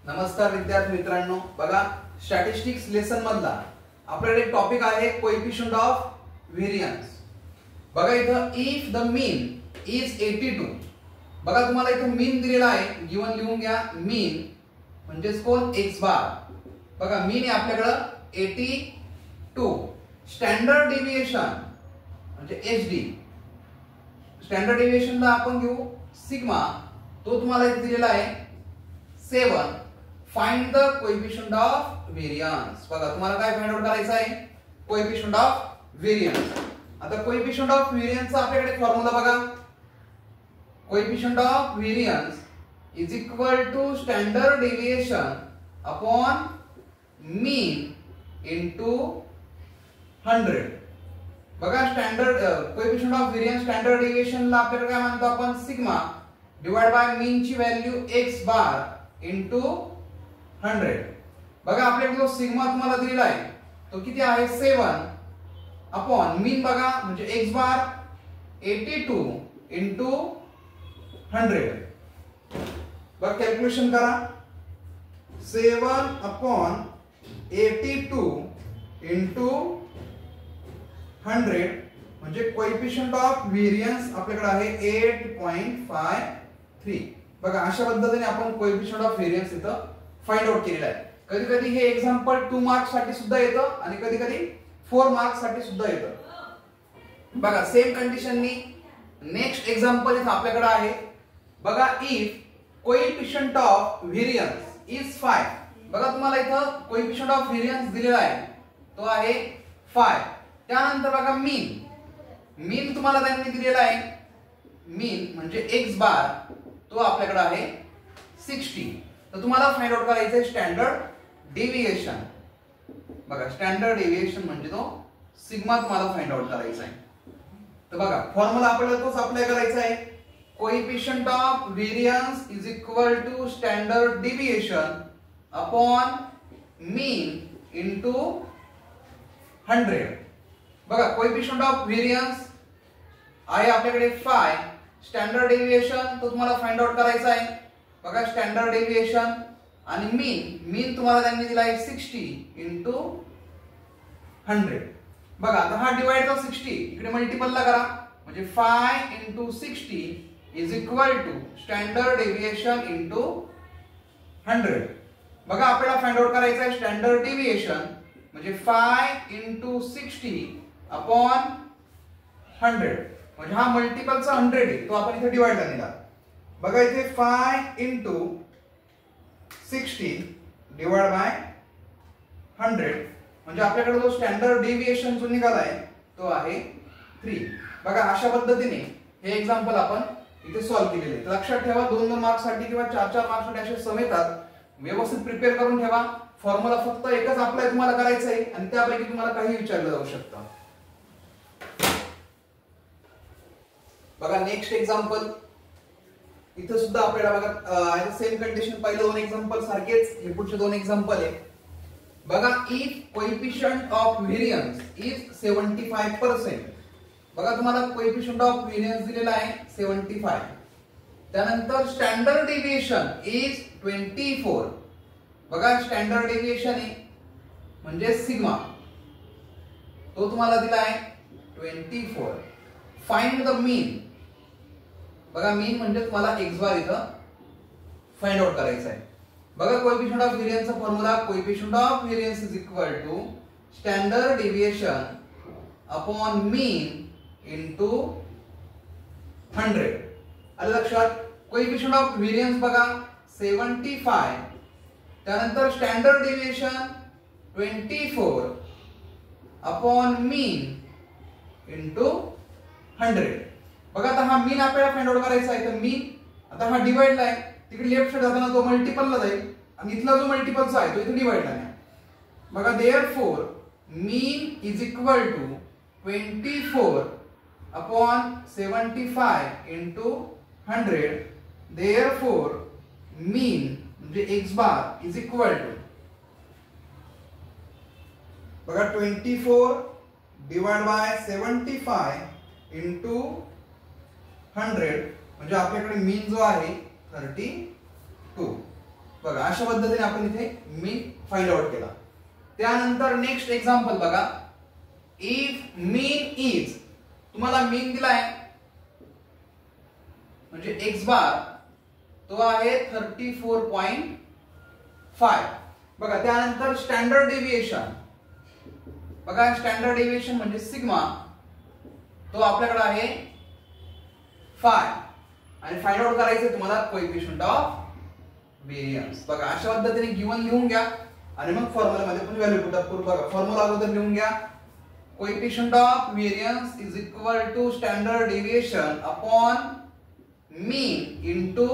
नमस्कार विद्यार्थी मित्रांनो, बघा स्टॅटिस्टिक्स लेसन मधला आपल्याकडे एक टॉपिक आहे कोएफिशिएंट ऑफ व्हेरियन्स। बघा इथं इफ द मीन इज 82, बघा तुम्हाला इथं मीन दिलेला आहे, गिवन लिहून घ्या। मीन म्हणजे कोण x बार, बघा मीन आहे आपल्याकडे 82। स्टँडर्ड डेविएशन म्हणजे HD, स्टँडर्ड डेविएशनला आपण घेऊ सिग्मा, तो तुम्हाला इथे दिलेला आहे 7। Find the coefficient of variance, बघा तुम्हाला काय फाइंड आउट करायचं आहे, कोएफिशिएंट ऑफ व्हेरियन्स। आता कोएफिशिएंट ऑफ व्हेरियन्सचा आपल्याकडे फॉर्म्युला बघा, coefficient of variance is equal to standard deviation upon mean into 100। बघा standard coefficient of variance standard डेविएशनला आपल्याकडे काय म्हणतो आपण, सिग्मा डिवाइड बाय मीन ची व्हॅल्यू x बार इनटू 100। बघा आपल्याकडे जो सिग्मा तुम्हाला दिलेला आहे तो किती आहे 7 अपॉन मीन बघा म्हणजे x बार 82 इनटू 100। बघा कॅल्क्युलेशन करा, 7 अपॉन 82 इनटू 100 म्हणजे कोएफिशिएंट ऑफ व्हेरियन्स आपल्याकडे आहे 8.53। बघा अशा पद्धतीने आपण कोएफिशिएंट ऑफ व्हेरियन्स इथं फाइंड आउट केलेला आहे। कधी कधी हे एक्झाम्पल 2 मार्क्स साठी सुद्धा येतं आणि कधी कधी 4 मार्क्स साठी सुद्धा येतं। बघा सेम कंडिशननी नेक्स्ट एक्झाम्पल इथं आपल्याकडे आहे, बघा if coefficient of variance is 5। बघा तुम्हाला इथं कोएफिशिएंट ऑफ व्हेरियन्स दिलेला आहे तो आहे 5। त्यानंतर बघा मीन तुम्हाला त्यांनी दिलेला आहे, मीन म्हणजे x बार तो आपल्याकडे आहे 60। तर तुम्हाला फाइंड आउट करायचं आहे स्टँडर्ड डेविएशन। बघा स्टँडर्ड डेविएशन म्हणजे तो सिग्मा तुम्हाला फाइंड आउट करायचा आहे। तर बघा फॉर्म्युला आपल्याला तोच अप्लाय करायचा आहे, coefficient of variance is equal to standard deviation upon mean into 100। बघा कोएफिशिएंट ऑफ व्हेरियन्स आहे आपल्याकडे 5, स्टँडर्ड डेविएशन तो तुम्हाला फाइंड आउट करायचा आहे। बघा स्टँडर्ड डेविएशन आणि मीन तुम्हाला त्यांनी दिला आहे 60 इनटू 100। बघा आता हा डिवाइड बाय 60 इकडे मल्टिपल ला करा म्हणजे 5 into 60 is equal to standard deviation into 100। बघा आपल्याला फाइंड आउट करायचं आहे स्टँडर्ड डेविएशन म्हणजे 5 इनटू 60 अपॉन 100, म्हणजे हा मल्टिपलचा 100 आहे तो आपण इथे डिवाइड केला। बघा इथे 5 इनटू 60 डिवाइड बाय 100 म्हणजे आपल्याकडे जो स्टँडर्ड डेविएशन जो निघालाय तो आहे 3। बघा अशा पद्धतीने हे एक्झाम्पल आपण इथे सॉल्व्ह केलेले आहे। लक्षात ठेवा 2-2 मार्क्स साठी किंवा 4-4 मार्क्स साठी असे सम येतात, व्यवस्थित प्रिपेअर करून ठेवा। फॉर्म्युला फक्त एकच अप्लाय तुम्हाला करायचं आहे आणि त्यापैकी तुम्हाला काही विचारलं जाऊ शकतं। बघा नेक्स्ट एक्झाम्पल इथे सुद्धा आपल्याला बघा सेम कंडिशन, पहिले 2 एक्झाम्पल सारखेच, हे पुढचे 2 एक्झाम्पल आहे। बघा if coefficient of variance is 75%। बघा तुम्हाला कोएफिशिएंट ऑफ व्हेरियन्स दिलेला आहे 75। त्यानंतर स्टँडर्ड डेविएशन इज 24। बघा स्टँडर्ड डेविएशन आहे म्हणजे सिग्मा तो तुम्हाला दिला आहे 24। फाइंड द मीन, बघा मीन म्हणजे तुम्हाला x बार इथं फाइंड आउट करायचा आहे। बघा कोएफिशिएंट ऑफ व्हेरियन्सचा formula, coefficient of variance is equal to standard deviation upon mean into 100। आलं लक्षात? कोएफिशिएंट ऑफ व्हेरियन्स बघा 75, त्यानंतर standard deviation 24 upon mean into 100। बघा आता हा मीन आपल्याला फाइंड आउट करायचा आहे, तर मीन आता हा डिवाइडला आहे, तिकडे लेफ्ट साइड जाताना तो मल्टिपलला जाईल आणि इथला जो मल्टिपलचा आहे तो इथे डिवाइडला आहे। बघा therefore mean is equal to 24 upon 75 into 100। Therefore mean म्हणजे x bar is equal to, बघा 24 डिवाइड बाय 75 इनटू 100 म्हणजे आपल्याकडे मीन जो आहे 32। बघा अशा पद्धतीने आपण इथे मीन फाइंड आउट केला. त्यानंतर नेक्स्ट एक्झाम्पल बघा, इफ मीन इज, तुम्हाला मीन दिलाय म्हणजे एक्स बार तो आहे 34.5. बघा त्यानंतर स्टँडर्ड डेविएशन, बघा स्टँडर्ड डेविएशन म्हणजे सिग्मा, तो आपल्याकडे आहे 5 आणि फाइंड आउट करायचं तुम्हाला कोएफिशिएंट ऑफ व्हेरियन्स. बघा अशा पद्धतीने गिवन लिहून घ्या आणि मग फॉर्म्युला मध्ये पण व्हॅल्यू पुट अप करू. बघा फॉर्म्युला अगोदर लिहून घ्या, coefficient of variance is equal to standard deviation upon mean into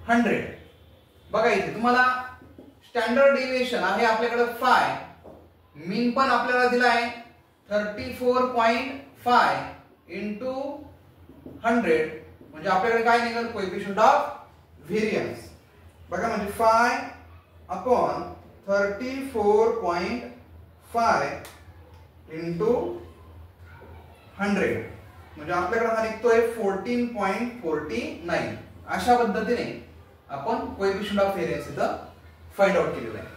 100. बघा इथे तुम्हाला स्टँडर्ड डेविएशन आहे आपल्याकडे 5, मीन पण आपल्याला दिलाय 34.5 इंटू 100, म्हणजे आपल्याकडे काय निघेल कोएफिशिएंट ऑफ व्हेरियन्स. बघा म्हणजे 5 अपॉन 34.5 इंटू 100, म्हणजे आपल्याकडे हा निघतोय 14.49. अशा पद्धतीने आपण कोएफिशिएंट ऑफ व्हेरियन्स इथं फाइंड आउट केलेला आहे.